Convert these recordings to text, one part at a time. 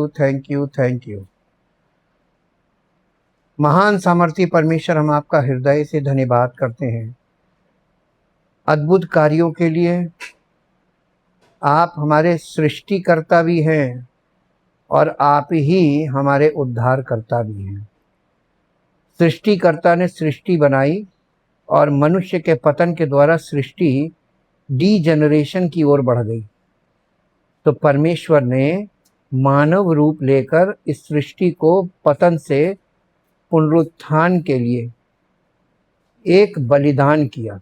Thank you thank you. महान सामर्थी परमेश्वर, हम आपका हृदय से धन्यवाद करते हैं अद्भुत कार्यों के लिए। आप हमारे सृष्टिकर्ता भी हैं और आप ही हमारे उद्धारकर्ता भी हैं। सृष्टिकर्ता ने सृष्टि बनाई और मनुष्य के पतन के द्वारा सृष्टि डीजेनरेशन की ओर बढ़ गई। तो परमेश्वर ने मानव रूप लेकर इस सृष्टि को पतन से पुनरुत्थान के लिए एक बलिदान किया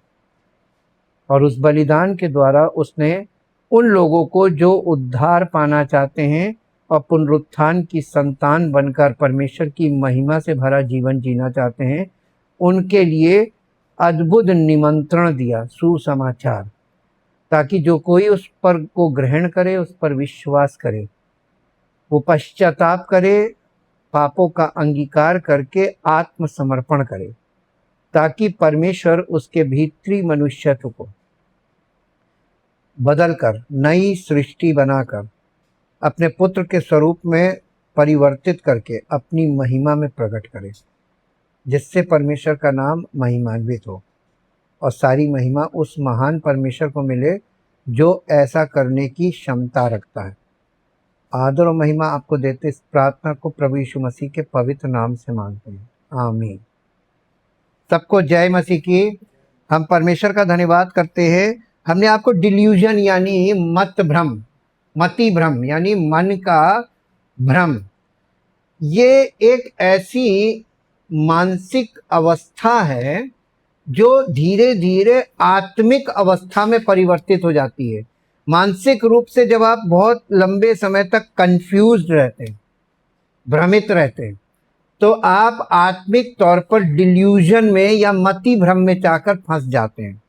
और उस बलिदान के द्वारा उसने उन लोगों को जो उद्धार पाना चाहते हैं और पुनरुत्थान की संतान बनकर परमेश्वर की महिमा से भरा जीवन जीना चाहते हैं, उनके लिए अद्भुत निमंत्रण दिया, सुसमाचार, ताकि जो कोई उस पर को ग्रहण करे, उस पर विश्वास करे, वो पश्चाताप करे, पापों का अंगीकार करके आत्मसमर्पण करे, ताकि परमेश्वर उसके भीतरी मनुष्यत्व को बदलकर नई सृष्टि बनाकर अपने पुत्र के स्वरूप में परिवर्तित करके अपनी महिमा में प्रकट करे, जिससे परमेश्वर का नाम महिमान्वित हो और सारी महिमा उस महान परमेश्वर को मिले जो ऐसा करने की क्षमता रखता है। आदर और महिमा आपको देते इस प्रार्थना को प्रभु यीशु मसीह के पवित्र नाम से मांगते हैं, आमीन। सबको जय मसीह की। हम परमेश्वर का धन्यवाद करते हैं। हमने आपको डिल्यूजन यानी मत भ्रम, मति भ्रम यानी मन का भ्रम, ये एक ऐसी मानसिक अवस्था है जो धीरे धीरे आत्मिक अवस्था में परिवर्तित हो जाती है। मानसिक रूप से जब आप बहुत लंबे समय तक कंफ्यूज्ड रहते हैं, भ्रमित रहते हैं, तो आप आत्मिक तौर पर डिल्यूजन में या मति भ्रम में जाकर फंस जाते हैं।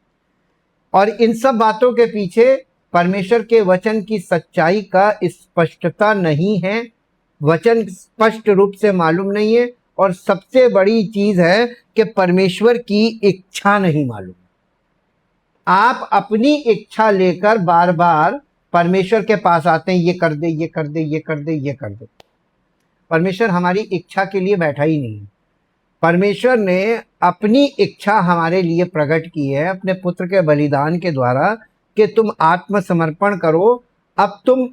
और इन सब बातों के पीछे परमेश्वर के वचन की सच्चाई का स्पष्टता नहीं है, वचन स्पष्ट रूप से मालूम नहीं है, और सबसे बड़ी चीज है कि परमेश्वर की इच्छा नहीं मालूम। आप अपनी इच्छा लेकर बार बार परमेश्वर के पास आते हैं, ये कर दे, ये कर दे, ये कर दे, ये कर दे। परमेश्वर हमारी इच्छा के लिए बैठा ही नहीं है। परमेश्वर ने अपनी इच्छा हमारे लिए प्रकट की है अपने पुत्र के बलिदान के द्वारा कि तुम आत्मसमर्पण करो। अब तुम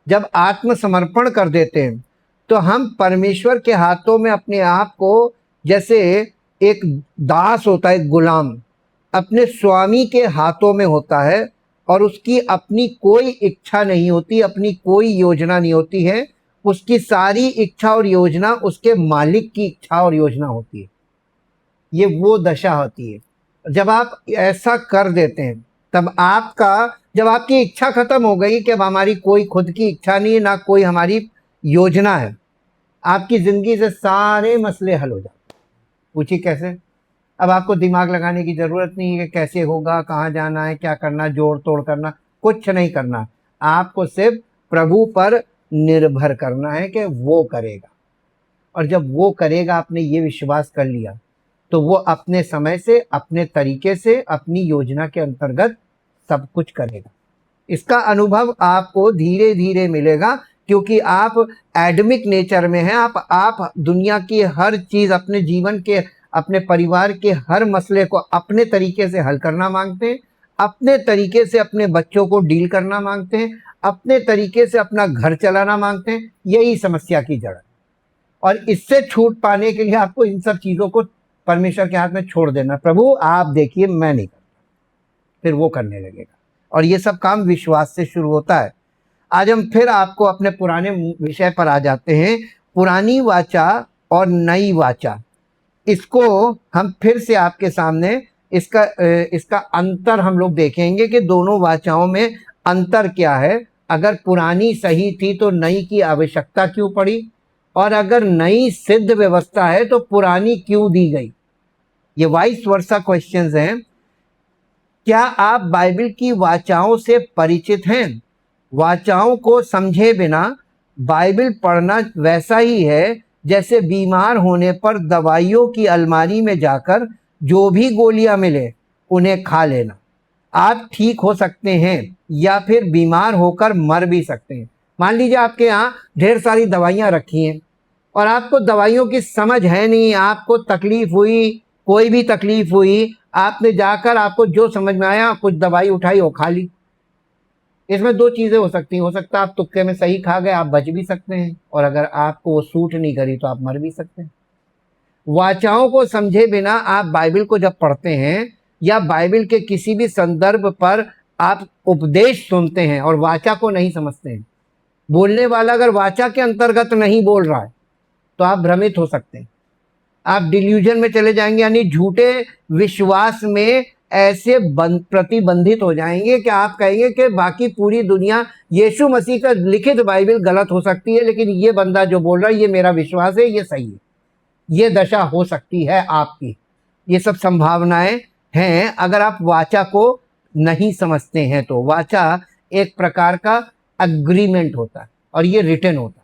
जब आत्मसमर्पण कर देते हैं तो हम परमेश्वर के हाथों में अपने आप को, जैसे एक दास होता है, गुलाम अपने स्वामी के हाथों में होता है और उसकी अपनी कोई इच्छा नहीं होती, अपनी कोई योजना नहीं होती है, उसकी सारी इच्छा और योजना उसके मालिक की इच्छा और योजना होती है। ये वो दशा होती है। जब आप ऐसा कर देते हैं तब जब आपकी इच्छा खत्म हो गई कि अब हमारी कोई खुद की इच्छा नहीं है, ना कोई हमारी योजना है, आपकी जिंदगी से सारे मसले हल हो जाते। पूछिए कैसे? अब आपको दिमाग लगाने की जरूरत नहीं है कि कैसे होगा, कहाँ जाना है, क्या करना, जोड़ तोड़ करना, कुछ नहीं करना। आपको सिर्फ प्रभु पर निर्भर करना है कि वो करेगा, और जब वो करेगा, आपने ये विश्वास कर लिया, तो वो अपने समय से, अपने तरीके से, अपनी योजना के अंतर्गत सब कुछ करेगा। इसका अनुभव आपको धीरे धीरे मिलेगा, क्योंकि आप एडमिक नेचर में हैं। आप दुनिया की हर चीज, अपने जीवन के, अपने परिवार के हर मसले को अपने तरीके से हल करना मांगते हैं, अपने तरीके से अपने बच्चों को डील करना मांगते हैं, अपने तरीके से अपना घर चलाना मांगते हैं। यही समस्या की जड़ है, और इससे छूट पाने के लिए आपको इन सब चीज़ों को परमेश्वर के हाथ में छोड़ देना। प्रभु आप देखिए, मैं नहीं करता, फिर वो करने लगेगा। और ये सब काम विश्वास से शुरू होता है। आज हम फिर आपको अपने पुराने विषय पर आ जाते हैं, पुरानी वाचा और नई वाचा। इसको हम फिर से आपके सामने इसका अंतर हम लोग देखेंगे कि दोनों वाचाओं में अंतर क्या है। अगर पुरानी सही थी तो नई की आवश्यकता क्यों पड़ी, और अगर नई सिद्ध व्यवस्था है तो पुरानी क्यों दी गई। ये वाइस वर्सा क्वेश्चंस हैं। क्या आप बाइबल की वाचाओं से परिचित हैं? वाचाओं को समझे बिना बाइबल पढ़ना वैसा ही है जैसे बीमार होने पर दवाइयों की अलमारी में जाकर जो भी गोलियां मिले उन्हें खा लेना। आप ठीक हो सकते हैं या फिर बीमार होकर मर भी सकते हैं। मान लीजिए आपके यहाँ ढेर सारी दवाइयाँ रखी हैं और आपको दवाइयों की समझ है नहीं, आपको तकलीफ हुई, कोई भी तकलीफ हुई, आपने जाकर आपको जो समझ में आया कुछ दवाई उठाई और खा ली। इसमें दो चीज़ें हो सकती हैं, हो सकता है आप तुक्के में सही खा गए, आप बच भी सकते हैं, और अगर आपको वो सूट नहीं करी तो आप मर भी सकते हैं। वाचाओं को समझे बिना आप बाइबल को जब पढ़ते हैं या बाइबल के किसी भी संदर्भ पर आप उपदेश सुनते हैं और वाचा को नहीं समझते हैं, बोलने वाला अगर वाचा के अंतर्गत नहीं बोल रहा है तो आप भ्रमित हो सकते हैं, आप डिल्यूजन में चले जाएंगे, यानी झूठे विश्वास में ऐसे प्रतिबंधित हो जाएंगे कि आप कहेंगे कि बाकी पूरी दुनिया यीशु मसीह का लिखित बाइबल गलत हो सकती है, लेकिन ये बंदा जो बोल रहा है ये मेरा विश्वास है, ये सही है। ये दशा हो सकती है आपकी, ये सब संभावनाएं हैं अगर आप वाचा को नहीं समझते हैं तो। वाचा एक प्रकार का अग्रीमेंट होता है और ये रिटन होता है।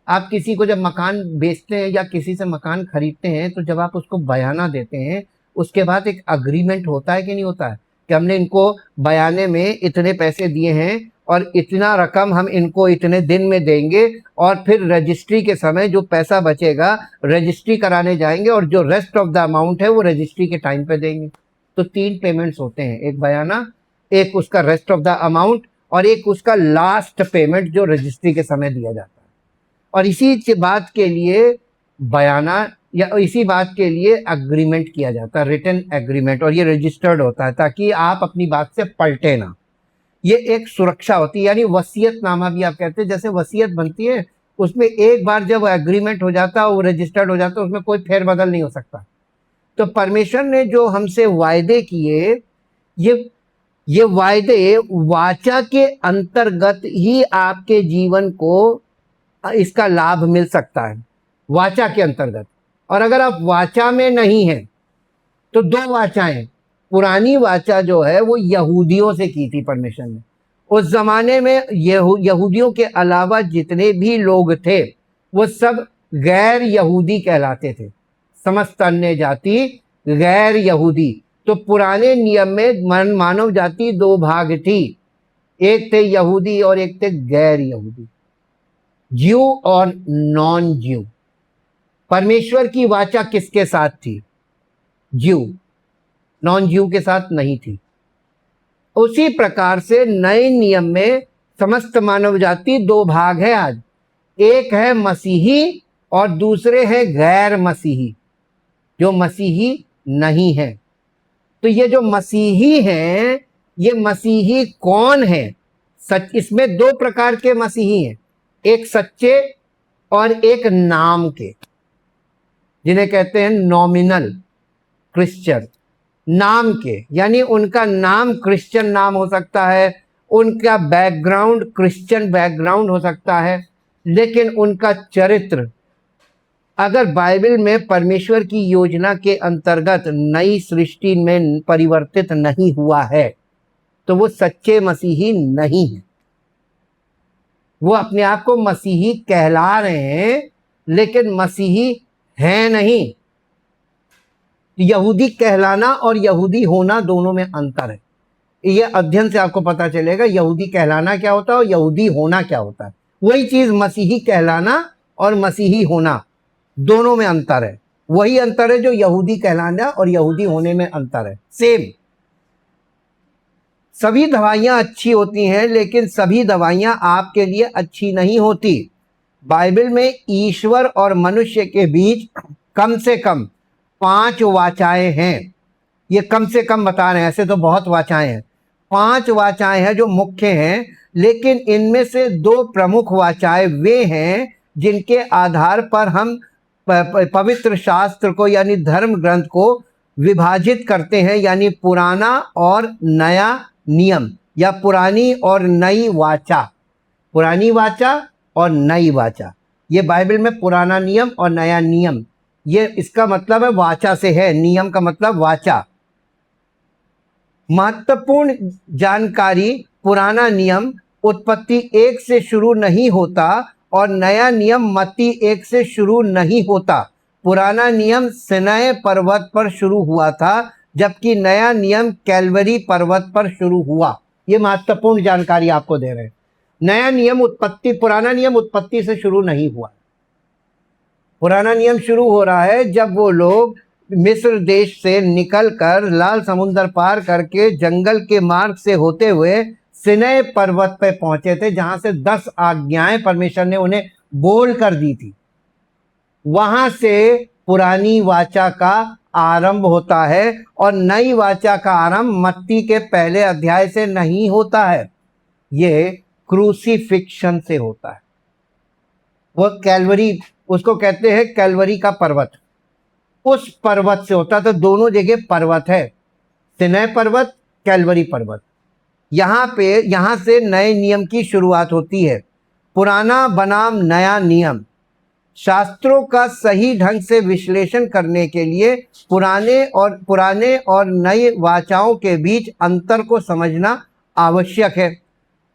आप किसी को जब मकान बेचते हैं या किसी से मकान खरीदते हैं तो जब आप उसको बयाना देते हैं उसके बाद एक अग्रीमेंट होता है कि नहीं होता है, कि हमने इनको बयाने में इतने पैसे दिए हैं और इतना रकम हम इनको इतने दिन में देंगे और फिर रजिस्ट्री के समय जो पैसा बचेगा रजिस्ट्री कराने जाएंगे और जो रेस्ट ऑफ द अमाउंट है वो रजिस्ट्री के टाइम पे देंगे। तो 3 पेमेंट्स होते हैं, एक बयाना, एक उसका रेस्ट ऑफ द अमाउंट और एक उसका लास्ट पेमेंट जो रजिस्ट्री के समय दिया जाता है। और इसी बात के लिए बयाना या इसी बात के लिए अग्रीमेंट किया जाता है, रिटन एग्रीमेंट, और ये रजिस्टर्ड होता है ताकि आप अपनी बात से पलटे ना। ये एक सुरक्षा होती है, यानी वसीयतनामा भी आप कहते हैं, जैसे वसीयत बनती है उसमें एक बार जब एग्रीमेंट हो जाता है वो रजिस्टर्ड हो जाता है, उसमें कोई फेरबदल नहीं हो सकता। तो परमेश्वर ने जो हमसे वायदे किए, ये वायदे वाचा के अंतर्गत ही आपके जीवन को इसका लाभ मिल सकता है, वाचा के अंतर्गत। और अगर आप वाचा में नहीं हैं तो 2 वाचाएं, पुरानी वाचा जो है वो यहूदियों से की थी परमेश्वर ने। उस जमाने में यहूदियों के अलावा जितने भी लोग थे वो सब गैर यहूदी कहलाते थे, समस्त अन्य जाति गैर यहूदी। तो पुराने नियम में मानव जाति 2 भाग थी, एक थे यहूदी और एक थे गैर यहूदी, ज्यू और नॉन ज्यू। परमेश्वर की वाचा किसके साथ थी? ज्यू, नॉन ज्यू के साथ नहीं थी। उसी प्रकार से नए नियम में समस्त मानव जाति 2 भाग है आज, एक है मसीही और दूसरे है गैर मसीही, जो मसीही नहीं है। तो ये जो मसीही हैं, ये मसीही कौन है? सच, इसमें 2 प्रकार के मसीही हैं, एक सच्चे और एक नाम के, जिन्हें कहते हैं नॉमिनल क्रिश्चियन। नाम के यानी उनका नाम क्रिश्चियन नाम हो सकता है, उनका बैकग्राउंड क्रिश्चियन बैकग्राउंड हो सकता है, लेकिन उनका चरित्र अगर बाइबल में परमेश्वर की योजना के अंतर्गत नई सृष्टि में परिवर्तित नहीं हुआ है तो वो सच्चे मसीही नहीं है। वो अपने आप को मसीही कहला रहे हैं लेकिन मसीही हैं नहीं। यहूदी कहलाना और यहूदी होना दोनों में अंतर है। ये अध्ययन से आपको पता चलेगा यहूदी कहलाना क्या होता है और यहूदी होना क्या होता है। वही चीज मसीही कहलाना और मसीही होना दोनों में अंतर है। वही अंतर है जो यहूदी कहलाना और यहूदी होने में अंतर है, सेम। सभी दवाइयां अच्छी होती हैं लेकिन सभी दवाइयां आपके लिए अच्छी नहीं होती। बाइबल में ईश्वर और मनुष्य के बीच कम से कम 5 वाचाएं हैं। ये कम से कम बता रहे हैं, ऐसे तो बहुत वाचाएं हैं। 5 वाचाएं हैं जो मुख्य हैं, लेकिन इनमें से 2 प्रमुख वाचाएं वे हैं जिनके आधार पर हम पवित्र शास्त्र को यानी धर्म ग्रंथ को विभाजित करते हैं, यानी पुराना और नया नियम या पुरानी और नई वाचा। पुरानी वाचा और नई वाचा, ये बाइबल में पुराना नियम और नया नियम, ये इसका मतलब है वाचा से है, नियम का मतलब वाचा। महत्वपूर्ण जानकारी, पुराना नियम उत्पत्ति 1 से शुरू नहीं होता और नया नियम मत्ती 1 से शुरू नहीं होता। पुराना नियम सिनाई पर्वत पर शुरू हुआ था जबकि नया नियम कैलवरी पर्वत पर शुरू हुआ। ये महत्वपूर्ण जानकारी आपको दे रहे हैं। नया नियम उत्पत्ति, पुराना नियम उत्पत्ति से शुरू नहीं हुआ। पुराना नियम शुरू हो रहा है जब वो लोग मिस्र देश से निकलकर लाल समुद्र पार करके जंगल के मार्ग से होते हुए सिनै पर्वत पे पहुंचे थे, जहां से 10 आज्ञाएं परमेश्वर ने उन्हें बोल कर दी थी। वहां से पुरानी वाचा का आरंभ होता है और नई वाचा का आरंभ मत्ती के पहले अध्याय से नहीं होता है, ये क्रूसीफिक्शन से होता है। वो कैलवरी, उसको कहते हैं कैलवरी का पर्वत, उस पर्वत से होता। तो दोनों जगह पर्वत है, सिनै पर्वत, कैलवरी पर्वत। यहां से नए नियम की शुरुआत होती है। पुराना बनाम नया नियम, शास्त्रों का सही ढंग से विश्लेषण करने के लिए पुराने और नए वाचाओं के बीच अंतर को समझना आवश्यक है।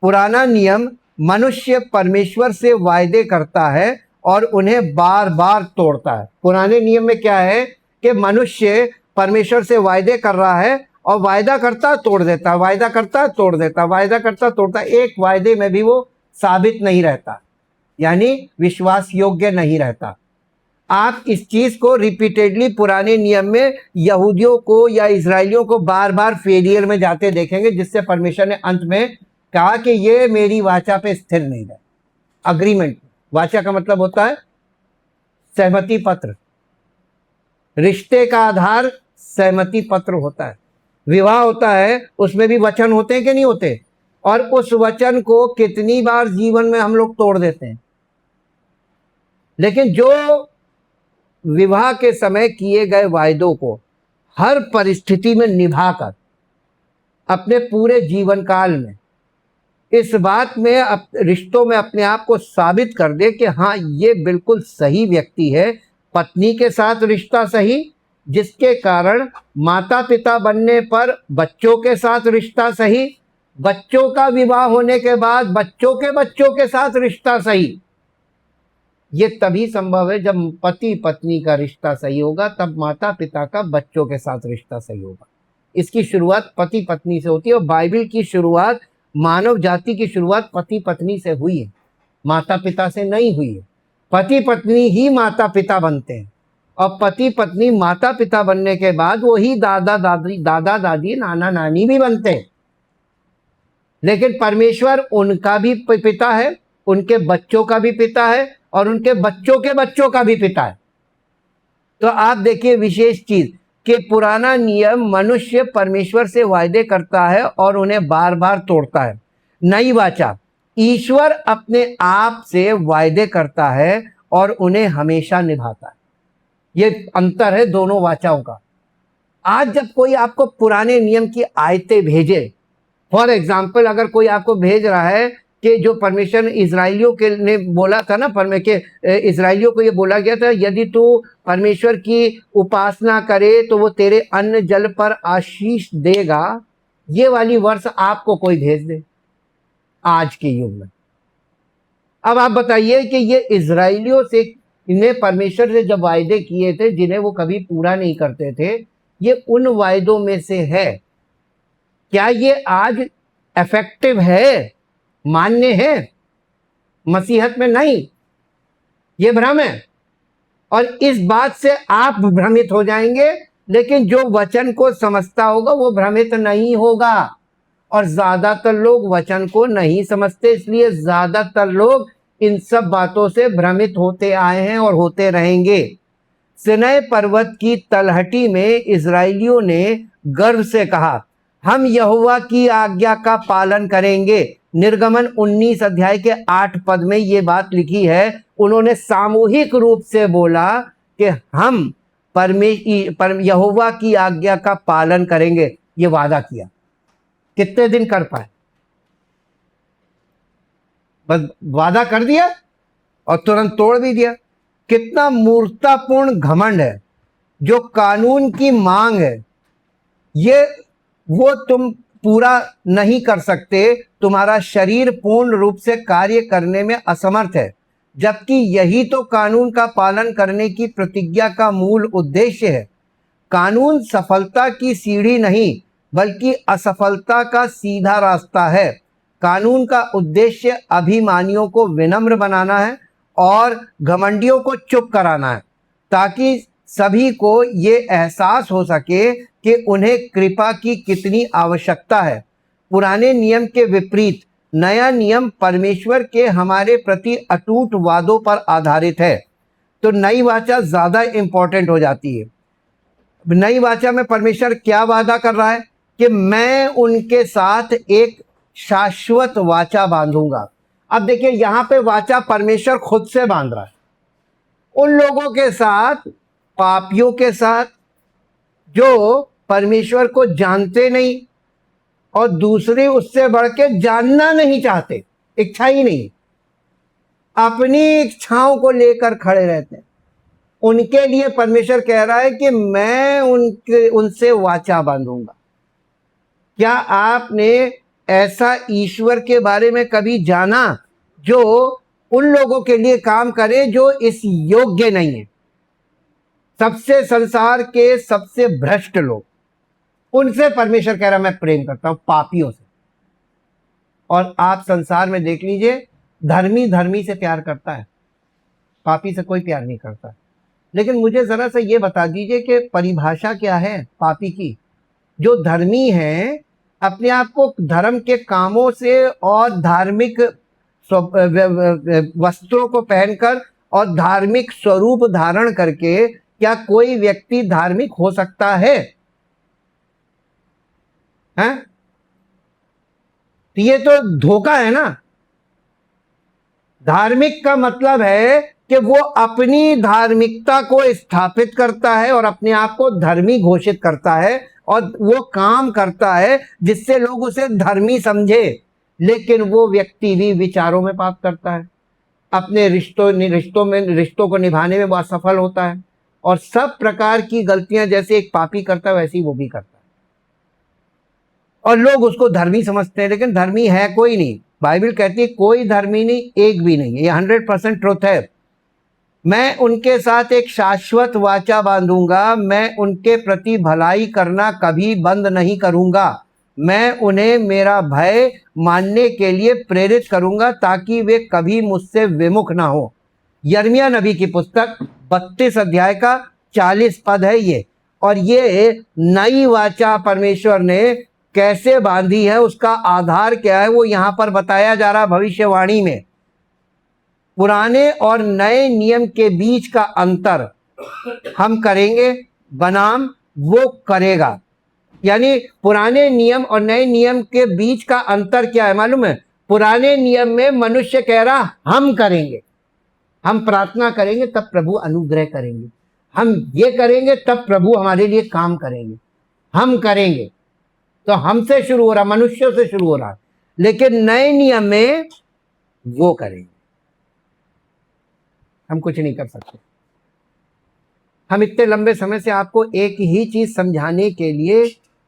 पुराना नियम मनुष्य परमेश्वर से वायदे करता है और उन्हें बार बार तोड़ता है। पुराने नियम में क्या है कि मनुष्य परमेश्वर से वायदे कर रहा है और वायदा करता तोड़ देता, वायदा करता तोड़ देता, वायदा करता तोड़ता, एक वायदे में भी वो साबित नहीं रहता, यानी विश्वास योग्य नहीं रहता। आप इस चीज को रिपीटेडली पुराने नियम में यहूदियों को या इजरायलियों को बार बार फेलियर में जाते देखेंगे, जिससे परमेश्वर ने अंत में कहा कि ये मेरी वाचा पे स्थिर नहीं रहे। अग्रीमेंट, वाचा का मतलब होता है सहमति पत्र, रिश्ते का आधार सहमति पत्र होता है। विवाह होता है, उसमें भी वचन होते हैं कि नहीं होते, और उस वचन को कितनी बार जीवन में हम लोग तोड़ देते हैं। लेकिन जो विवाह के समय किए गए वायदों को हर परिस्थिति में निभाकर अपने पूरे जीवन काल में इस बात में रिश्तों में अपने आप को साबित कर दे कि हाँ ये बिल्कुल सही व्यक्ति है, पत्नी के साथ रिश्ता सही, जिसके कारण माता पिता बनने पर बच्चों के साथ रिश्ता सही, बच्चों का विवाह होने के बाद बच्चों के साथ रिश्ता सही। ये तभी संभव है जब पति पत्नी का रिश्ता सही होगा, तब माता पिता का बच्चों के साथ रिश्ता सही होगा। इसकी शुरुआत पति पत्नी से होती है और बाइबल की शुरुआत, मानव जाति की शुरुआत पति पत्नी से हुई है, माता पिता से नहीं हुई है। पति पत्नी ही माता पिता बनते हैं और पति पत्नी माता पिता बनने के बाद वही दादा दादी नाना नानी भी बनते हैं। लेकिन परमेश्वर उनका भी पिता है, उनके बच्चों का भी पिता है और उनके बच्चों के बच्चों का भी पिता है। तो आप देखिए विशेष चीज कि पुराना नियम मनुष्य परमेश्वर से वायदे करता है और उन्हें बार बार तोड़ता है। नई वाचा, ईश्वर अपने आप से वायदे करता है और उन्हें हमेशा निभाता है। ये अंतर है दोनों वाचाओं का। आज जब कोई आपको पुराने नियम की आयतें भेजे, फॉर एग्जाम्पल अगर कोई आपको भेज रहा है कि जो परमेश्वर इजराइलियों के ने बोला था ना, इजराइलियों को ये बोला गया था यदि तू परमेश्वर की उपासना करे तो वो तेरे अन्न जल पर आशीष देगा, ये वाली वर्ष आपको कोई भेज दे आज के युग में। अब आप बताइए कि ये इजराइलियों से इन्हें परमेश्वर से जब वायदे किए थे जिन्हें वो कभी पूरा नहीं करते थे, ये उन वायदों में से है। क्या ये आज इफेक्टिव है, मान्य है? मसीहत में नहीं, ये भ्रम है और इस बात से आप भ्रमित हो जाएंगे। लेकिन जो वचन को समझता होगा वो भ्रमित नहीं होगा। और ज्यादातर लोग वचन को नहीं समझते, इसलिए ज्यादातर लोग इन सब बातों से भ्रमित होते आए हैं और होते रहेंगे। सिनै पर्वत की तलहटी में इजराइलियों ने गर्व से कहा, हम यहोवा की आज्ञा का पालन करेंगे। निर्गमन 19 अध्याय के 8 पद में ये बात लिखी है। उन्होंने सामूहिक रूप से बोला कि हम यहोवा की आज्ञा का पालन करेंगे। ये वादा किया, कितने दिन कर पाए? बस वादा कर दिया और तुरंत तोड़ भी दिया। कितना मूर्खतापूर्ण घमंड है। जो कानून की मांग है ये वो तुम पूरा नहीं कर सकते, तुम्हारा शरीर पूर्ण रूप से कार्य करने में असमर्थ है, जबकि यही तो कानून का पालन करने की प्रतिज्ञा का मूल उद्देश्य है। कानून सफलता की सीढ़ी नहीं बल्कि असफलता का सीधा रास्ता है। कानून का उद्देश्य अभिमानियों को विनम्र बनाना है और घमंडियों को चुप कराना है, ताकि सभी को ये एहसास हो सके कि उन्हें कृपा की कितनी आवश्यकता है। पुराने नियम के विपरीत नया नियम परमेश्वर के हमारे प्रति अटूट वादों पर आधारित है, तो नई वाचा ज़्यादा इम्पोर्टेंट हो जाती है। नई वाचा में परमेश्वर क्या वादा कर रहा है कि मैं उनके साथ एक शाश्वत वाचा बांधूंगा। अब देखिए, यहां पे वाचा परमेश्वर खुद से बांध रहा है उन लोगों के साथ, पापियों के साथ, जो परमेश्वर को जानते नहीं और दूसरे उससे बढ़ के जानना नहीं चाहते, इच्छा ही नहीं, अपनी इच्छाओं को लेकर खड़े रहते हैं। उनके लिए परमेश्वर कह रहा है कि मैं उनसे वाचा बांधूंगा। क्या आपने ऐसा ईश्वर के बारे में कभी जाना जो उन लोगों के लिए काम करे जो इस योग्य नहीं है? सबसे संसार के सबसे भ्रष्ट लोग, उनसे परमेश्वर कह रहा मैं प्रेम करता हूं, पापियों से। और आप संसार में देख लीजिए, धर्मी से प्यार करता है, पापी से कोई प्यार नहीं करता। लेकिन मुझे जरा सा ये बता दीजिए कि परिभाषा क्या है पापी की? जो धर्मी हैं, अपने आप को धर्म के कामों से और धार्मिक वस्त्रों को पहनकर और धार्मिक स्वरूप धारण करके क्या कोई व्यक्ति धार्मिक हो सकता है? हैं? तो ये तो धोखा है ना। धार्मिक का मतलब है कि वो अपनी धार्मिकता को स्थापित करता है और अपने आप को धर्मी घोषित करता है और वो काम करता है जिससे लोग उसे धर्मी समझे। लेकिन वो व्यक्ति भी विचारों में पाप करता है, अपने रिश्तों को निभाने में वो असफल होता है और सब प्रकार की गलतियां जैसे एक पापी करता है वैसी वो भी करता है। और लोग उसको धर्मी समझते हैं, लेकिन धर्मी है कोई नहीं। बाइबल कहती है कोई धर्मी नहीं, एक भी नहीं है। ये 100% ट्रुथ है। मैं उनके साथ एक शाश्वत वाचा बांधूंगा, मैं उनके प्रति भलाई करना कभी बंद नहीं करूंगा, मैं उन्हें मेरा भय मानने के लिए प्रेरित करूंगा ताकि वे कभी मुझसे विमुख ना हो। यिर्मयाह नबी की पुस्तक 32 अध्याय का 40 पद है ये। और ये नई वाचा परमेश्वर ने कैसे बांधी है, उसका आधार क्या है, वो यहां पर बताया जा रहा भविष्यवाणी में। पुराने और नए नियम के बीच का अंतर हम करेंगे बनाम वो करेगा। यानी पुराने नियम और नए नियम के बीच का अंतर क्या है मालूम है? पुराने नियम में मनुष्य कह रहा हम करेंगे, हम प्रार्थना करेंगे तब प्रभु अनुग्रह करेंगे, हम ये करेंगे तब प्रभु हमारे लिए काम करेंगे, हम करेंगे। तो हमसे शुरू हो रहा, मनुष्यों से शुरू हो रहा। लेकिन नए नियम में वो करेंगे, हम कुछ नहीं कर सकते। हम इतने लंबे समय से आपको एक ही चीज समझाने के लिए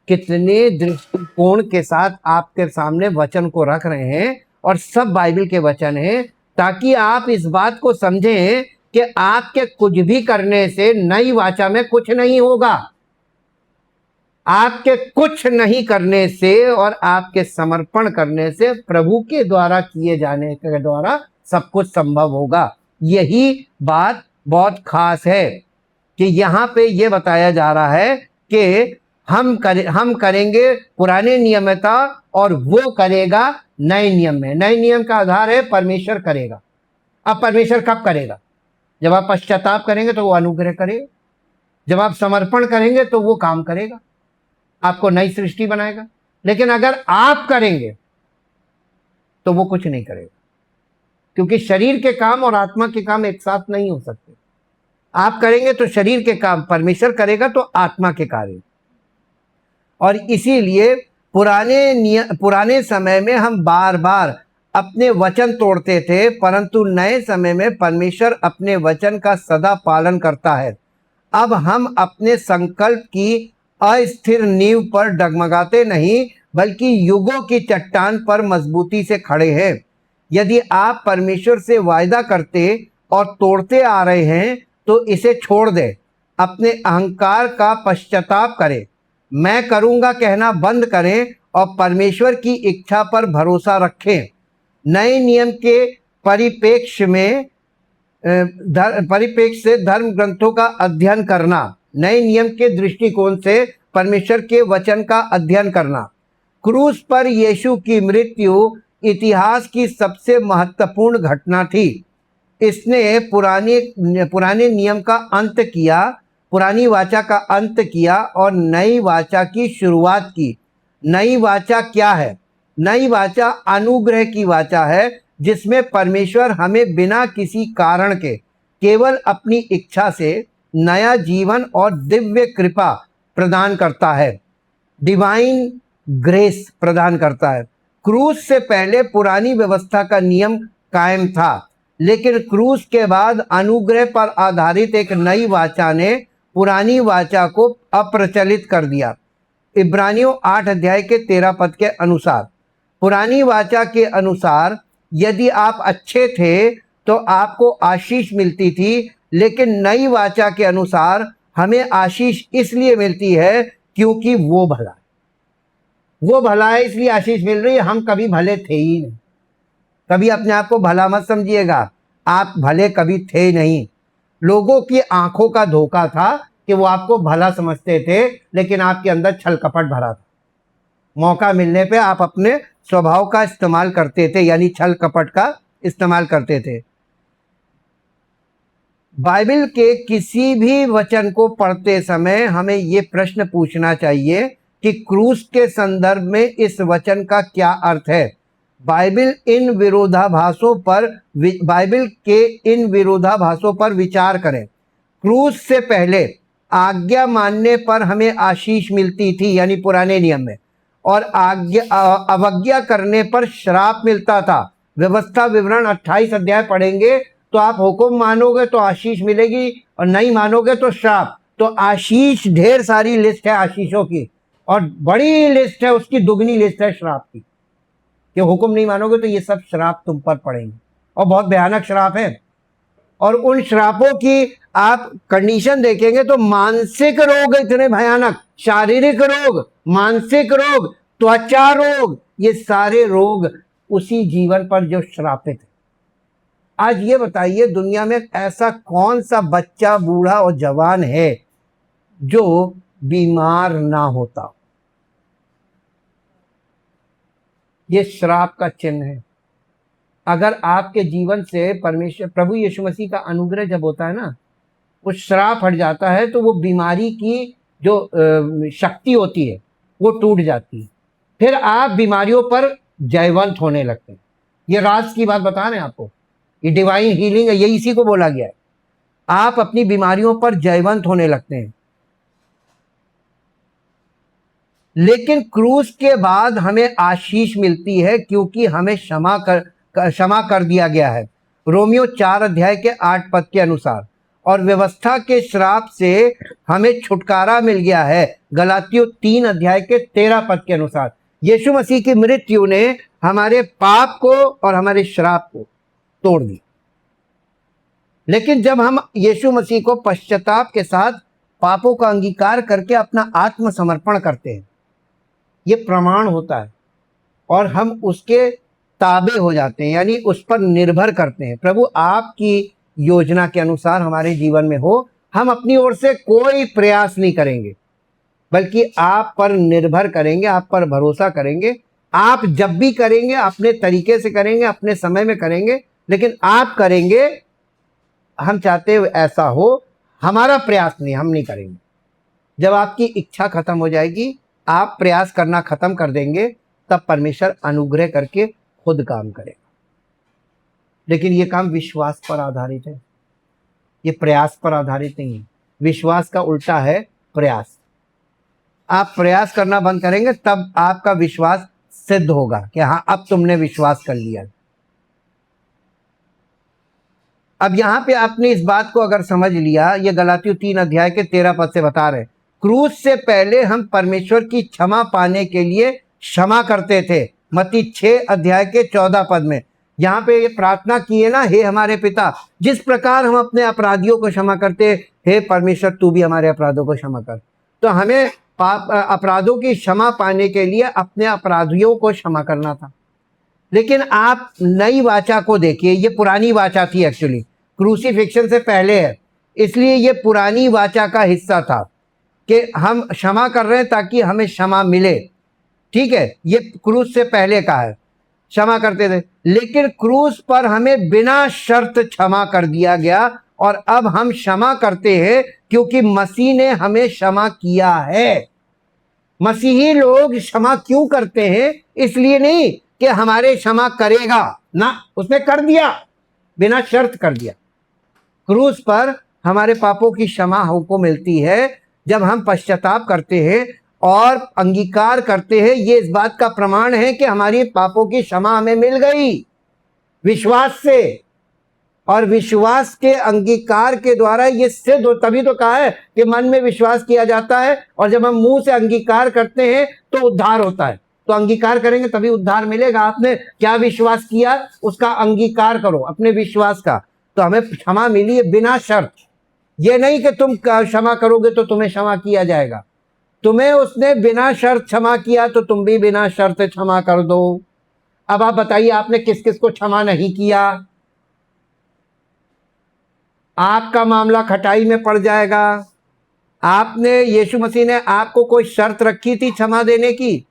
कितने दृष्टिकोण के साथ आपके सामने वचन को रख रहे हैं, और सब बाइबल के वचन हैं, ताकि आप इस बात को समझें कि आपके कुछ भी करने से नई वाचा में कुछ नहीं होगा। आपके कुछ नहीं करने से और आपके समर्पण करने से प्रभु के द्वारा किए जाने के द्वारा सब कुछ संभव होगा। यही बात बहुत खास है कि यहाँ पे ये बताया जा रहा है कि हम करेंगे पुराने नियम में था और वो करेगा नए नियम में। नए नियम का आधार है परमेश्वर करेगा। अब परमेश्वर कब करेगा? जब आप पश्चाताप करेंगे तो वो अनुग्रह करेगा, जब आप समर्पण करेंगे तो वो काम करेगा, आपको नई सृष्टि बनाएगा। लेकिन अगर आप करेंगे तो वो कुछ नहीं करेगा, क्योंकि शरीर के काम और आत्मा के काम एक साथ नहीं हो सकते। आप करेंगे तो शरीर के काम, परमेश्वर करेगा तो आत्मा के कार्य। और इसीलिए पुराने समय में हम बार बार अपने वचन तोड़ते थे, परंतु नए समय में परमेश्वर अपने वचन का सदा पालन करता है। अब हम अपने संकल्प की अस्थिर नींव पर डगमगाते नहीं, बल्कि युगों की चट्टान पर मजबूती से खड़े हैं। यदि आप परमेश्वर से वायदा करते और तोड़ते आ रहे हैं तो इसे छोड़ दें, अपने अहंकार का पश्चाताप करें, मैं करूंगा कहना बंद करें और परमेश्वर की इच्छा पर भरोसा रखें। नए नियम के परिप्रेक्ष्य से धर्म ग्रंथों का अध्ययन करना, नए नियम के दृष्टिकोण से परमेश्वर के वचन का अध्ययन करना। क्रूस पर यीशु की मृत्यु इतिहास की सबसे महत्वपूर्ण घटना थी। इसने पुराने नियम का अंत किया, पुरानी वाचा का अंत किया और नई वाचा की शुरुआत की। नई वाचा क्या है? नई वाचा अनुग्रह की वाचा है, जिसमें परमेश्वर हमें बिना किसी कारण के केवल अपनी इच्छा से नया जीवन और दिव्य कृपा प्रदान करता है, डिवाइन ग्रेस प्रदान करता है। क्रूस से पहले पुरानी व्यवस्था का नियम कायम था, लेकिन क्रूस के बाद अनुग्रह पर आधारित एक नई वाचा ने पुरानी वाचा को अप्रचलित कर दिया। इब्रानियों 8 अध्याय के 13 पद के अनुसार, पुरानी वाचा के अनुसार यदि आप अच्छे थे तो आपको आशीष मिलती थी, लेकिन नई वाचा के अनुसार हमें आशीष इसलिए मिलती है क्योंकि वो भला है। वो भला है इसलिए आशीष मिल रही है, हम कभी भले थे ही नहीं। कभी अपने आप को भला मत समझिएगा, आप भले कभी थे नहीं। लोगों की आंखों का धोखा था कि वो आपको भला समझते थे, लेकिन आपके अंदर छल कपट भरा था। मौका मिलने पे आप अपने स्वभाव का इस्तेमाल करते थे, यानी छल कपट का इस्तेमाल करते थे। बाइबल के किसी भी वचन को पढ़ते समय हमें ये प्रश्न पूछना चाहिए कि क्रूस के संदर्भ में इस वचन का क्या अर्थ है। बाइबल के इन विरोधाभासों पर विचार करें। क्रूस से पहले आज्ञा मानने पर हमें आशीष मिलती थी, यानी पुराने नियम में, और अवज्ञा करने पर श्राप मिलता था। व्यवस्था विवरण 28 अध्याय पढ़ेंगे तो आप हुक्म मानोगे तो आशीष मिलेगी और नहीं मानोगे तो श्राप। तो आशीष, ढेर सारी लिस्ट है आशीषों की, और बड़ी लिस्ट है उसकी, दुगनी लिस्ट है श्राप की, कि हुक्म नहीं मानोगे तो ये सब श्राप तुम पर पड़ेंगे, और बहुत भयानक श्राप है। और उन श्रापों की आप कंडीशन देखेंगे तो मानसिक रोग इतने भयानक, शारीरिक रोग, मानसिक रोग, त्वचा रोग, ये सारे रोग उसी जीवन पर जो श्रापित है। आज ये बताइए, दुनिया में ऐसा कौन सा बच्चा, बूढ़ा और जवान है जो बीमार ना होता? ये श्राप का चिन्ह है। अगर आपके जीवन से परमेश्वर प्रभु यीशु मसीह का अनुग्रह जब होता है ना, वो श्राप हट जाता है, तो वो बीमारी की जो शक्ति होती है वो टूट जाती है। फिर आप बीमारियों पर जयवंत होने लगते हैं। ये राज की बात बता रहे हैं आपको, ये डिवाइन हीलिंग है, यही इसी को बोला गया है। आप अपनी बीमारियों पर जयवंत होने लगते हैं। लेकिन क्रूस के बाद हमें आशीष मिलती है, क्योंकि हमें क्षमा कर दिया गया है, रोमियो 4 अध्याय के 8 पद के अनुसार। और व्यवस्था के श्राप से हमें छुटकारा मिल गया है, गलातियों 3 अध्याय के 13 पद के अनुसार। यीशु मसीह की मृत्यु ने हमारे पाप को और हमारे श्राप को तोड़ दिया। लेकिन जब हम यीशु मसीह को पश्चाताप के साथ पापों का अंगीकार करके अपना आत्मसमर्पण करते हैं, ये प्रमाण होता है, और हम उसके ताबे हो जाते हैं, यानी उस पर निर्भर करते हैं। प्रभु आपकी योजना के अनुसार हमारे जीवन में हो। हम अपनी ओर से कोई प्रयास नहीं करेंगे, बल्कि आप पर निर्भर करेंगे, आप पर भरोसा करेंगे। आप जब भी करेंगे अपने तरीके से करेंगे, अपने समय में करेंगे, लेकिन आप करेंगे। हम चाहते हुए ऐसा हो, हमारा प्रयास नहीं, हम नहीं करेंगे। जब आपकी इच्छा खत्म हो जाएगी, आप प्रयास करना खत्म कर देंगे, तब परमेश्वर अनुग्रह करके खुद काम करेगा। लेकिन ये काम विश्वास पर आधारित है, ये प्रयास पर आधारित नहीं है। विश्वास का उल्टा है प्रयास। आप प्रयास करना बंद करेंगे, तब आपका विश्वास सिद्ध होगा कि हाँ, अब तुमने विश्वास कर लिया। अब यहां पे आपने इस बात को अगर समझ लिया, ये गलातियों 3 अध्याय के 13 पद से बता रहे, क्रूस से पहले हम परमेश्वर की क्षमा पाने के लिए क्षमा करते थे, मत्ती 6 अध्याय के 14 पद में। यहाँ पे ये प्रार्थना की है ना, हे हमारे पिता, जिस प्रकार हम अपने अपराधियों को क्षमा करते, हे परमेश्वर तू भी हमारे अपराधों को क्षमा कर। तो हमें पाप अपराधों की क्षमा पाने के लिए अपने अपराधियों को क्षमा करना था। लेकिन आप नई वाचा को देखिए, ये पुरानी वाचा थी एक्चुअली, क्रूसीफिक्शन से पहले है, इसलिए ये पुरानी वाचा का हिस्सा था कि हम क्षमा कर रहे हैं ताकि हमें क्षमा मिले। ठीक है, ये क्रूस से पहले का है, क्षमा करते थे, लेकिन क्रूस पर हमें बिना शर्त क्षमा कर दिया गया और अब हम क्षमा करते हैं क्योंकि मसीह ने हमें क्षमा किया है। मसीही लोग क्षमा क्यों करते हैं? इसलिए नहीं कि हमारे क्षमा करेगा ना, उसने कर दिया, बिना शर्त कर दिया। क्रूस पर हमारे पापों की क्षमा हमको मिलती है जब हम पश्चाताप करते हैं और अंगीकार करते हैं। ये इस बात का प्रमाण है कि हमारी पापों की क्षमा हमें मिल गई विश्वास से, और विश्वास के अंगीकार के द्वारा ये सिद्ध हो। तभी तो कहा है कि मन में विश्वास किया जाता है और जब हम मुंह से अंगीकार करते हैं तो उद्धार होता है। तो अंगीकार करेंगे तभी उद्धार मिलेगा। आपने क्या विश्वास किया उसका अंगीकार करो, अपने विश्वास का, तो हमें क्षमा मिली है बिना शर्त। ये नहीं कि तुम क्षमा करोगे तो तुम्हें क्षमा किया जाएगा, तुम्हें उसने बिना शर्त क्षमा किया तो तुम भी बिना शर्त क्षमा कर दो। अब आप बताइए आपने किस किस को क्षमा नहीं किया? आपका मामला खटाई में पड़ जाएगा। आपने, यीशु मसीह ने आपको कोई शर्त रखी थी क्षमा देने की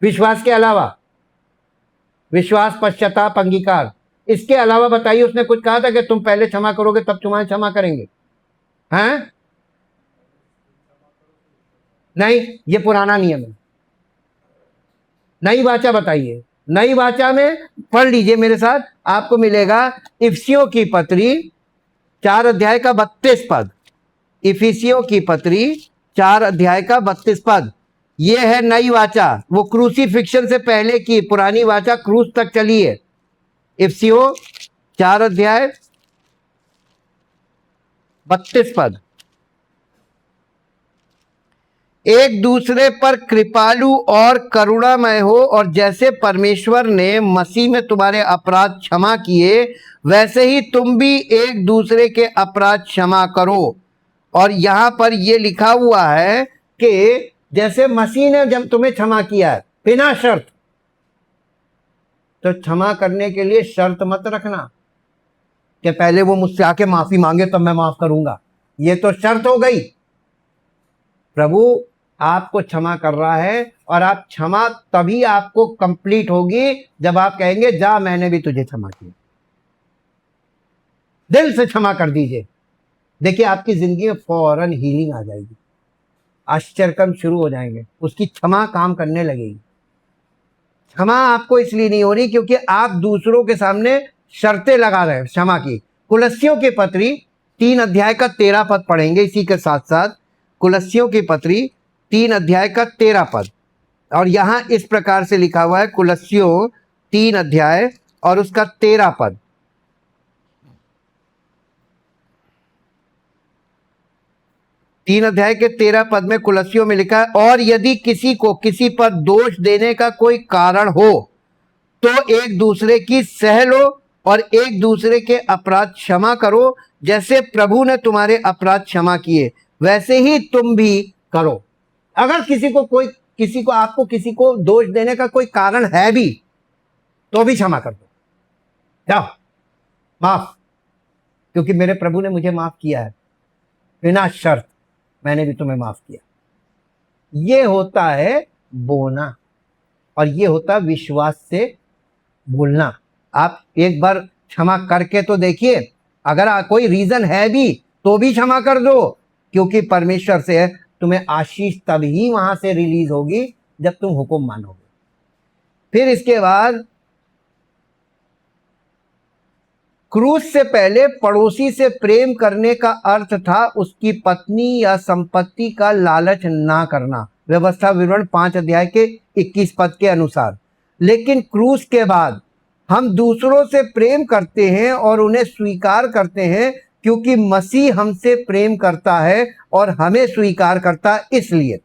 विश्वास के अलावा? विश्वास, पश्चाताप, अंगीकार, इसके अलावा बताइए उसने कुछ कहा था कि तुम पहले क्षमा करोगे तब तुम्हारे क्षमा करेंगे? हैं? नहीं, ये पुराना नियम है। नई वाचा बताइए, नई वाचा में पढ़ लीजिए मेरे साथ, आपको मिलेगा इफिसियों की पत्री 4 अध्याय का 32 पद। इफिसियों की पत्री 4 अध्याय का 32 पद। ये है नई वाचा, वो क्रूसीफिक्शन से पहले की, पुरानी वाचा क्रूस तक चली है। इफिसियों 4 अध्याय 32 पद। एक दूसरे पर कृपालु और करुणामय हो, और जैसे परमेश्वर ने मसीह में तुम्हारे अपराध क्षमा किए वैसे ही तुम भी एक दूसरे के अपराध क्षमा करो। और यहां पर यह लिखा हुआ है कि जैसे मसीह ने जब तुम्हें क्षमा किया है बिना शर्त, तो क्षमा करने के लिए शर्त मत रखना कि पहले वो मुझसे आके माफी मांगे तब मैं माफ करूंगा। ये तो शर्त हो गई। प्रभु आपको क्षमा कर रहा है और आप क्षमा तभी आपको कंप्लीट होगी जब आप कहेंगे जा मैंने भी तुझे क्षमा किया। दिल से क्षमा कर दीजिए, देखिए आपकी जिंदगी में फौरन हीलिंग आ जाएगी, आश्चर्यकर्म शुरू हो जाएंगे, उसकी क्षमा काम करने लगेगी। क्षमा आपको इसलिए नहीं हो रही क्योंकि आप दूसरों के सामने शर्तें लगा रहे हैं क्षमा की। कुलस्सियों की पत्री 3 अध्याय का 13 पद पढ़ेंगे इसी के साथ साथ। कुलस्सियों की पत्री 3 अध्याय का 13 पद, और यहां इस प्रकार से लिखा हुआ है, कुलस्सियों 3 अध्याय और उसका 13 पद। तीन अध्याय के 13 पद में कुलस्सियों में लिखा है, और यदि किसी को किसी पर दोष देने का कोई कारण हो तो एक दूसरे की सह लो और एक दूसरे के अपराध क्षमा करो, जैसे प्रभु ने तुम्हारे अपराध क्षमा किए वैसे ही तुम भी करो। अगर आपको किसी को दोष देने का कोई कारण है भी तो भी क्षमा कर दो, जाओ माफ, क्योंकि मेरे प्रभु ने मुझे माफ किया है बिना शर्त, मैंने भी तुम्हें माफ किया। ये होता है बोना और ये होता है विश्वास से बोलना। आप एक बार क्षमा करके तो देखिए, अगर कोई रीजन है भी तो भी क्षमा कर दो, क्योंकि परमेश्वर से तुम्हें आशीष तभी वहां से रिलीज होगी जब तुम हुक्म मानोगे। फिर इसके बाद क्रूस से पहले पड़ोसी से प्रेम करने का अर्थ था उसकी पत्नी या संपत्ति का लालच ना करना, व्यवस्था विवरण 5 अध्याय के 21 पद के अनुसार। लेकिन क्रूस के बाद हम दूसरों से प्रेम करते हैं और उन्हें स्वीकार करते हैं क्योंकि मसीह हमसे प्रेम करता है और हमें स्वीकार करता है। इसलिए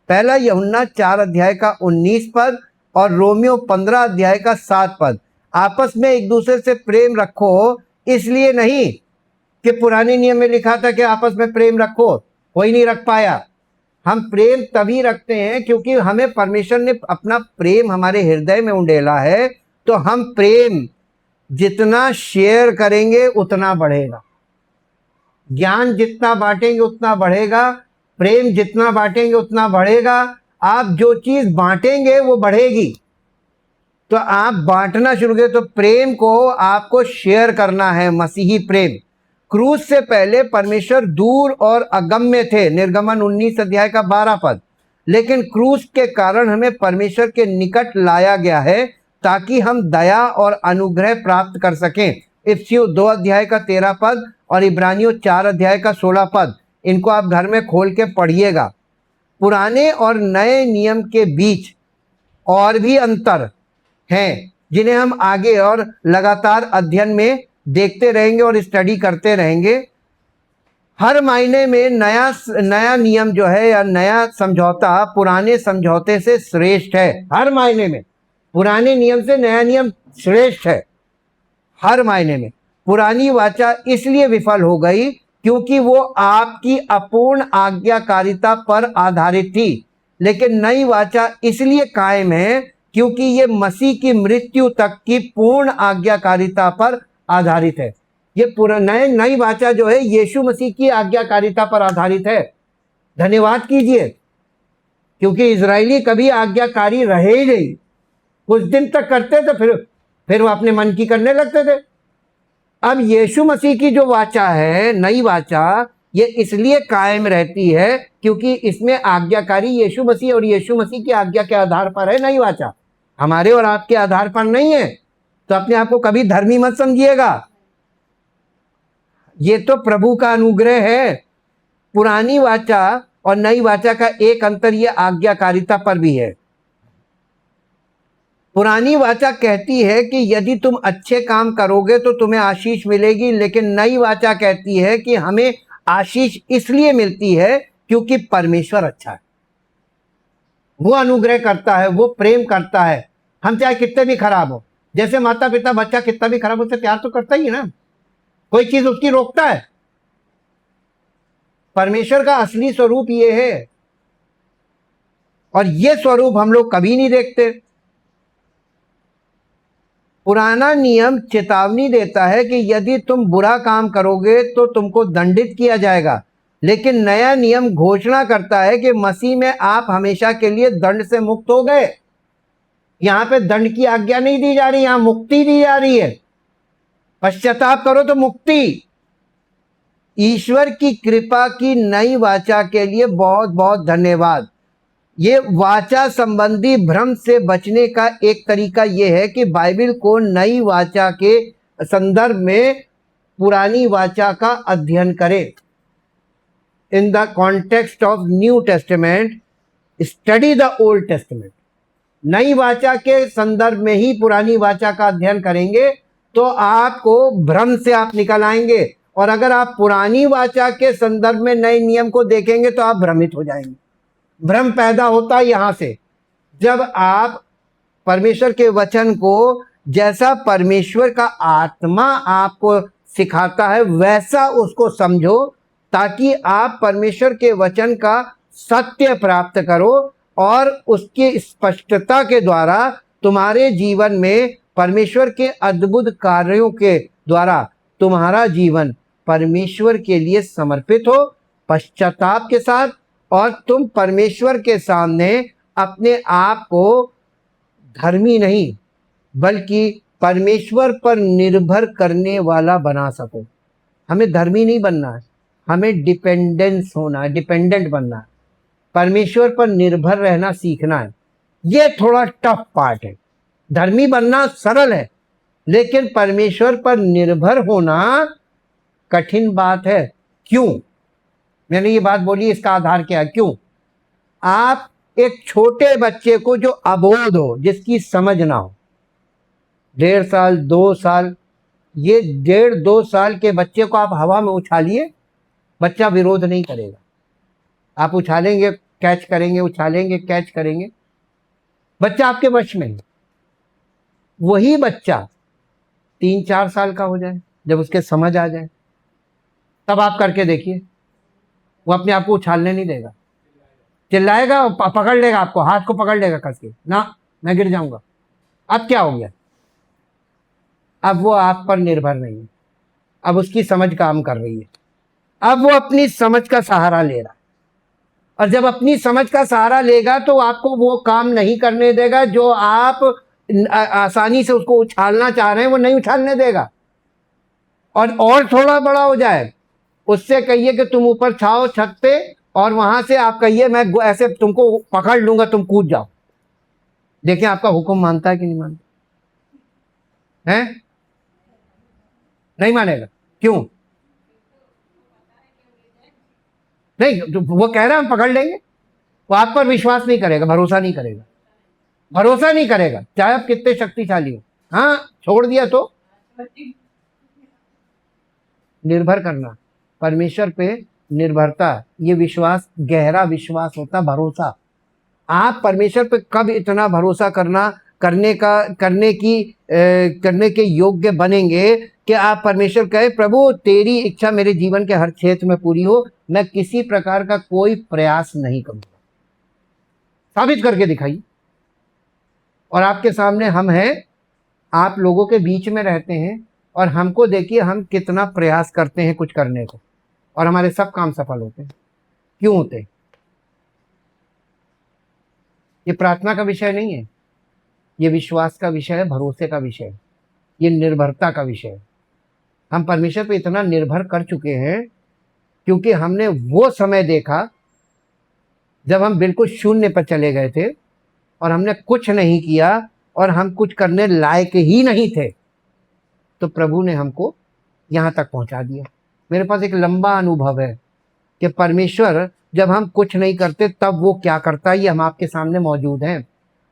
पहला यूहन्ना 4 अध्याय का 19 पद और रोमियो 15 अध्याय का 7 पद, आपस में एक दूसरे से प्रेम रखो, इसलिए नहीं कि पुराने नियम में लिखा था कि आपस में प्रेम रखो, कोई नहीं रख पाया। हम प्रेम तभी रखते हैं क्योंकि हमें परमेश्वर ने अपना प्रेम हमारे हृदय में उंडेला है। तो हम प्रेम जितना शेयर करेंगे उतना बढ़ेगा, ज्ञान जितना बांटेंगे उतना बढ़ेगा, प्रेम जितना बांटेंगे उतना बढ़ेगा। आप जो चीज बांटेंगे वो बढ़ेगी। तो आप बांटना शुरू करें। तो प्रेम को आपको शेयर करना है, मसीही प्रेम। क्रूस से पहले परमेश्वर दूर और अगम्य थे, निर्गमन 19 अध्याय का 12 पद। लेकिन क्रूस के कारण हमें परमेश्वर के निकट लाया गया है ताकि हम दया और अनुग्रह प्राप्त कर सकें। इफिसियों 2 अध्याय का 13 पद और इब्रानियों 4 अध्याय का 16 पद, इनको आप घर में खोल के पढ़िएगा। पुराने और नए नियम के बीच और भी अंतर हैं जिन्हें हम आगे और लगातार अध्ययन में देखते रहेंगे और स्टडी करते रहेंगे। हर मायने में नया नियम जो है या नया समझौता पुराने समझौते से श्रेष्ठ है। हर मायने में पुराने नियम से नया नियम श्रेष्ठ है। हर मायने में पुरानी वाचा इसलिए विफल हो गई क्योंकि वो आपकी अपूर्ण आज्ञाकारिता पर आधारित थी, लेकिन नई वाचा इसलिए कायम है क्योंकि ये मसीह की मृत्यु तक की पूर्ण आज्ञाकारिता पर आधारित है। ये नई वाचा जो है यीशु मसीह की आज्ञाकारिता पर आधारित है। धन्यवाद कीजिए, क्योंकि इजरायली कभी आज्ञाकारी रहे ही नहीं। कुछ दिन तक करते तो फिर वो अपने मन की करने लगते थे। अब यीशु मसीह की जो वाचा है, नई वाचा, ये इसलिए कायम रहती है क्योंकि इसमें आज्ञाकारी यीशु मसीह और यीशु मसीह की आज्ञा के आधार पर है नई वाचा, हमारे और आपके आधार पर नहीं है। तो अपने आप को कभी धर्मी मत समझिएगा। ये तो प्रभु का अनुग्रह है। पुरानी वाचा और नई वाचा का एक अंतर ये आज्ञाकारिता पर भी है। पुरानी वाचा कहती है कि यदि तुम अच्छे काम करोगे तो तुम्हें आशीष मिलेगी, लेकिन नई वाचा कहती है कि हमें आशीष इसलिए मिलती है क्योंकि परमेश्वर अच्छा है, वो अनुग्रह करता है, वो प्रेम करता है। हम चाहे कितने भी खराब हो, जैसे माता पिता बच्चा कितना भी खराब उससे प्यार तो करता ही है ना, कोई चीज उसकी रोकता है। परमेश्वर का असली स्वरूप ये है, और ये स्वरूप हम लोग कभी नहीं देखते। पुराना नियम चेतावनी देता है कि यदि तुम बुरा काम करोगे तो तुमको दंडित किया जाएगा, लेकिन नया नियम घोषणा करता है कि मसीह में आप हमेशा के लिए दंड से मुक्त हो गए। यहां पे दंड की आज्ञा नहीं दी जा रही, यहां मुक्ति दी जा रही है। पश्चाताप करो तो मुक्ति। ईश्वर की कृपा की नई वाचा के लिए बहुत बहुत धन्यवाद। ये वाचा संबंधी भ्रम से बचने का एक तरीका यह है कि बाइबल को नई वाचा के संदर्भ में पुरानी वाचा का अध्ययन करें। In the context of new testament study the old testament. नई वाचा के संदर्भ में ही पुरानी वाचा का अध्ययन करेंगे तो आपको भ्रम से आप निकल आएंगे, और अगर आप पुरानी वाचा के संदर्भ में नए नियम को देखेंगे तो आप भ्रमित हो जाएंगे। भ्रम पैदा होता है यहां से, जब आप परमेश्वर के वचन को, जैसा परमेश्वर का आत्मा आपको सिखाता है वैसा उसको समझो, ताकि आप परमेश्वर के वचन का सत्य प्राप्त करो, और उसकी स्पष्टता के द्वारा तुम्हारे जीवन में परमेश्वर के अद्भुत कार्यों के द्वारा तुम्हारा जीवन परमेश्वर के लिए समर्पित हो पश्चाताप के साथ, और तुम परमेश्वर के सामने अपने आप को धर्मी नहीं बल्कि परमेश्वर पर निर्भर करने वाला बना सको। हमें धर्मी नहीं बनना है, हमें डिपेंडेंस होना है, डिपेंडेंट बनना है, परमेश्वर पर निर्भर रहना सीखना है। ये थोड़ा टफ पार्ट है। धर्मी बनना सरल है, लेकिन परमेश्वर पर निर्भर होना कठिन बात है। क्यों मैंने ये बात बोली, इसका आधार क्या है? क्यों? आप एक छोटे बच्चे को जो अबोध हो, जिसकी समझ ना हो, 1.5 साल 2 साल, ये 1.5-2 साल के बच्चे को आप हवा में उछालिए, बच्चा विरोध नहीं करेगा। आप उछालेंगे कैच करेंगे, उछालेंगे कैच करेंगे, बच्चा आपके वश में है। वही बच्चा 3-4 साल का हो जाए, जब उसके समझ आ जाए, तब आप करके देखिए, वो अपने आप को उछालने नहीं देगा। चिल्लाएगा और पकड़ लेगा, आपको हाथ को पकड़ लेगा कस के, ना मैं गिर जाऊंगा। अब क्या हो गया? अब वो आप पर निर्भर नहीं है, अब उसकी समझ काम कर रही है, अब वो अपनी समझ का सहारा ले रहा है। और जब अपनी समझ का सहारा लेगा तो आपको वो काम नहीं करने देगा जो आप आसानी से उसको उछालना चाह रहे हैं, वो नहीं उछालने देगा। और थोड़ा बड़ा हो जाए, उससे कहिए कि तुम ऊपर छाओ छत पे, और वहां से आप कहिए मैं ऐसे तुमको पकड़ लूंगा, तुम कूद जाओ। देखिए आपका हुक्म मानता है कि नहीं मानता है? नहीं मानेगा। क्यों? नहीं, वो कह रहा है हम पकड़ लेंगे, वो आप पर विश्वास नहीं करेगा, भरोसा नहीं करेगा, भरोसा नहीं करेगा, चाहे आप कितने शक्तिशाली हो। हाँ, छोड़ दिया तो निर्भर करना, परमेश्वर पे निर्भरता, ये विश्वास गहरा विश्वास होता, भरोसा। आप परमेश्वर पे कब इतना भरोसा करने के योग्य बनेंगे कि आप परमेश्वर कहे प्रभु तेरी इच्छा मेरे जीवन के हर क्षेत्र में पूरी हो, मैं किसी प्रकार का कोई प्रयास नहीं करूंगा। साबित करके दिखाइए। और आपके सामने हम हैं, आप लोगों के बीच में रहते हैं, और हमको देखिए हम कितना प्रयास करते हैं कुछ करने को, और हमारे सब काम सफल होते हैं। क्यों होते हैं? ये प्रार्थना का विषय नहीं है, ये विश्वास का विषय है, भरोसे का विषय है, ये निर्भरता का विषय है। हम परमेश्वर पे इतना निर्भर कर चुके हैं क्योंकि हमने वो समय देखा जब हम बिल्कुल शून्य पर चले गए थे और हमने कुछ नहीं किया और हम कुछ करने लायक ही नहीं थे, तो प्रभु ने हमको यहाँ तक पहुँचा दिया। मेरे पास एक लंबा अनुभव है कि परमेश्वर जब हम कुछ नहीं करते तब वो क्या करता है, ये हम आपके सामने मौजूद हैं।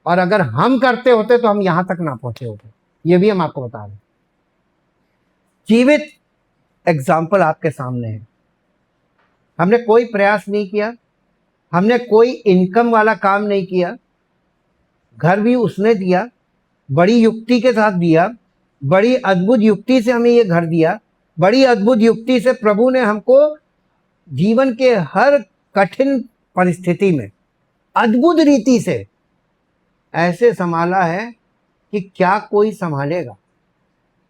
और अगर हम करते होते तो हम यहाँ तक ना पहुँचे होते, ये भी हम आपको बता रहे हैं। जीवित एग्जाम्पल आपके सामने है। हमने कोई प्रयास नहीं किया, हमने कोई इनकम वाला काम नहीं किया, घर भी उसने दिया, बड़ी युक्ति के साथ दिया, बड़ी अद्भुत युक्ति से हमें ये घर दिया, बड़ी अद्भुत युक्ति से प्रभु ने हमको जीवन के हर कठिन परिस्थिति में अद्भुत रीति से ऐसे संभाला है कि क्या कोई संभालेगा।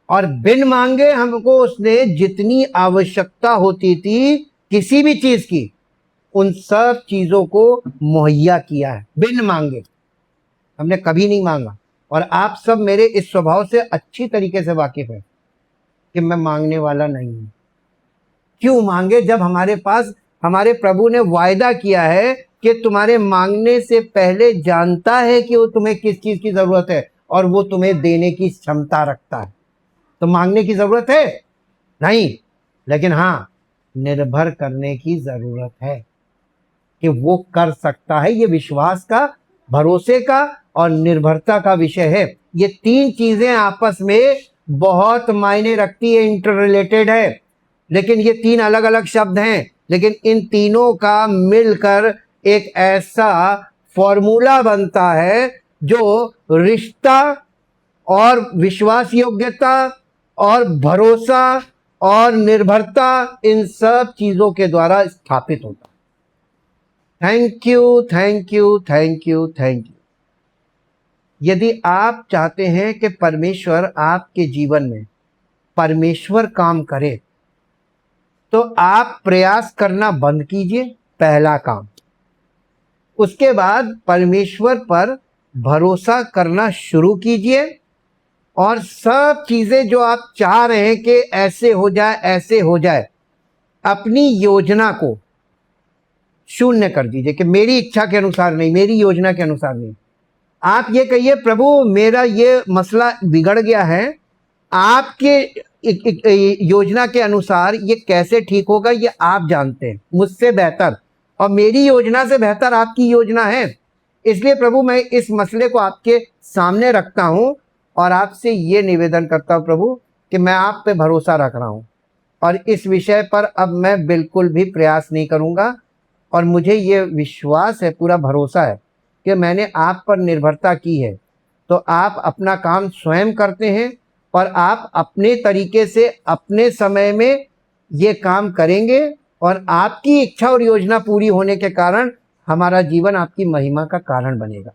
और बिन मांगे हमको उसने जितनी आवश्यकता होती थी किसी भी चीज की, उन सब चीजों को मुहैया किया है बिन मांगे। हमने कभी नहीं मांगा। और आप सब मेरे इस स्वभाव से अच्छी तरीके से वाकिफ हैं कि मैं मांगने वाला नहीं हूं। क्यों मांगे जब हमारे पास हमारे प्रभु ने वायदा किया है कि तुम्हारे मांगने से पहले जानता है कि वो तुम्हें किस चीज की जरूरत है और वो तुम्हें देने की क्षमता रखता है। तो मांगने की जरूरत है नहीं, लेकिन हाँ निर्भर करने की जरूरत है कि वो कर सकता है। ये विश्वास का, भरोसे का और निर्भरता का विषय है। ये तीन चीजें आपस में बहुत मायने रखती है, इंटर रिलेटेड है। लेकिन ये तीन अलग अलग शब्द हैं, लेकिन इन तीनों का मिलकर एक ऐसा फॉर्मूला बनता है जो रिश्ता और विश्वास योग्यता और भरोसा और निर्भरता इन सब चीजों के द्वारा स्थापित होता है। Thank you, thank you, thank you, thank you. यदि आप चाहते हैं कि परमेश्वर आपके जीवन में परमेश्वर काम करे, तो आप प्रयास करना बंद कीजिए, पहला काम। उसके बाद परमेश्वर पर भरोसा करना शुरू कीजिए, और सब चीजें जो आप चाह रहे हैं कि ऐसे हो जाए, ऐसे हो जाए, अपनी योजना को शून्य कर दीजिए कि मेरी इच्छा के अनुसार नहीं, मेरी योजना के अनुसार नहीं। आप ये कहिए प्रभु मेरा ये मसला बिगड़ गया है, आपके योजना के अनुसार ये कैसे ठीक होगा ये आप जानते हैं मुझसे बेहतर, और मेरी योजना से बेहतर आपकी योजना है। इसलिए प्रभु मैं इस मसले को आपके सामने रखता हूं और आपसे ये निवेदन करता हूं प्रभु कि मैं आप पे भरोसा रख रहा हूं और इस विषय पर अब मैं बिल्कुल भी प्रयास नहीं करूंगा। और मुझे ये विश्वास है, पूरा भरोसा है कि मैंने आप पर निर्भरता की है। तो आप अपना काम स्वयं करते हैं और आप अपने तरीके से अपने समय में ये काम करेंगे, और आपकी इच्छा और योजना पूरी होने के कारण हमारा जीवन आपकी महिमा का कारण बनेगा।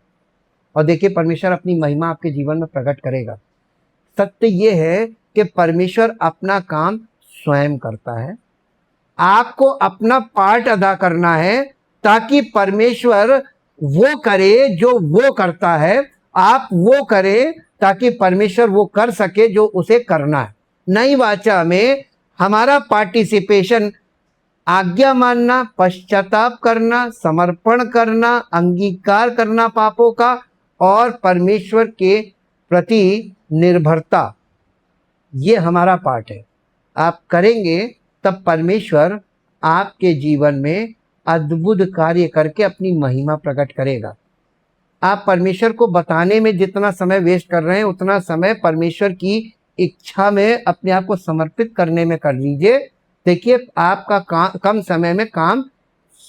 और देखिए, परमेश्वर अपनी महिमा आपके जीवन में प्रकट करेगा। सत्य ये है कि परमेश्वर अपना काम स्वयं करता है। आपको अपना पार्ट अदा करना है ताकि परमेश्वर वो करे जो वो करता है। आप वो करें ताकि परमेश्वर वो कर सके जो उसे करना है। नई वाचा में हमारा पार्टिसिपेशन आज्ञा मानना, पश्चाताप करना, समर्पण करना, अंगीकार करना पापों का, और परमेश्वर के प्रति निर्भरता, ये हमारा पार्ट है। आप करेंगे तब परमेश्वर आपके जीवन में अद्भुत कार्य करके अपनी महिमा प्रकट करेगा। आप परमेश्वर को बताने में जितना समय वेस्ट कर रहे हैं, उतना समय परमेश्वर की इच्छा में अपने आप को समर्पित करने में कर लीजिए। देखिए, आपका कम समय में काम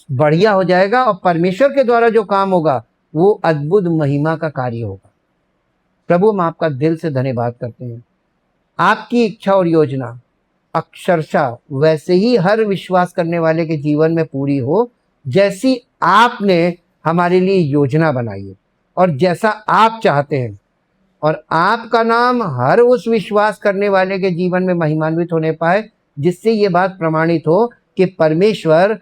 बढ़िया हो जाएगा और परमेश्वर के द्वारा जो काम होगा वो अद्भुत महिमा का कार्य होगा। प्रभु, हम आपका दिल से धन्यवाद करते हैं। आपकी इच्छा और योजना अक्षरशः वैसे ही हर विश्वास करने वाले के जीवन में पूरी हो जैसी आपने हमारे लिए योजना बनाई है और जैसा आप चाहते हैं। और आपका नाम हर उस विश्वास करने वाले के जीवन में महिमान्वित होने पाए, जिससे ये बात प्रमाणित हो कि परमेश्वर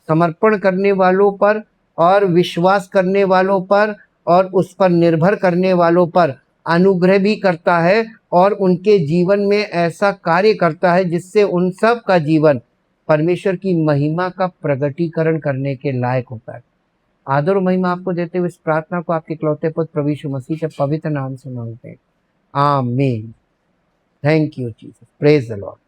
समर्पण करने वालों पर और विश्वास करने वालों पर और उस पर निर्भर करने वालों पर अनुग्रह भी करता है और उनके जीवन में ऐसा कार्य करता है जिससे उन सब का जीवन परमेश्वर की महिमा का प्रगटीकरण करने के लायक होता है। आदर और महिमा आपको देते हुए इस प्रार्थना को आपके इकलौते पुत्र प्रभु यीशु मसीह के पवित्र नाम से मांगते हैं, आमीन। Thank you Jesus, praise the Lord.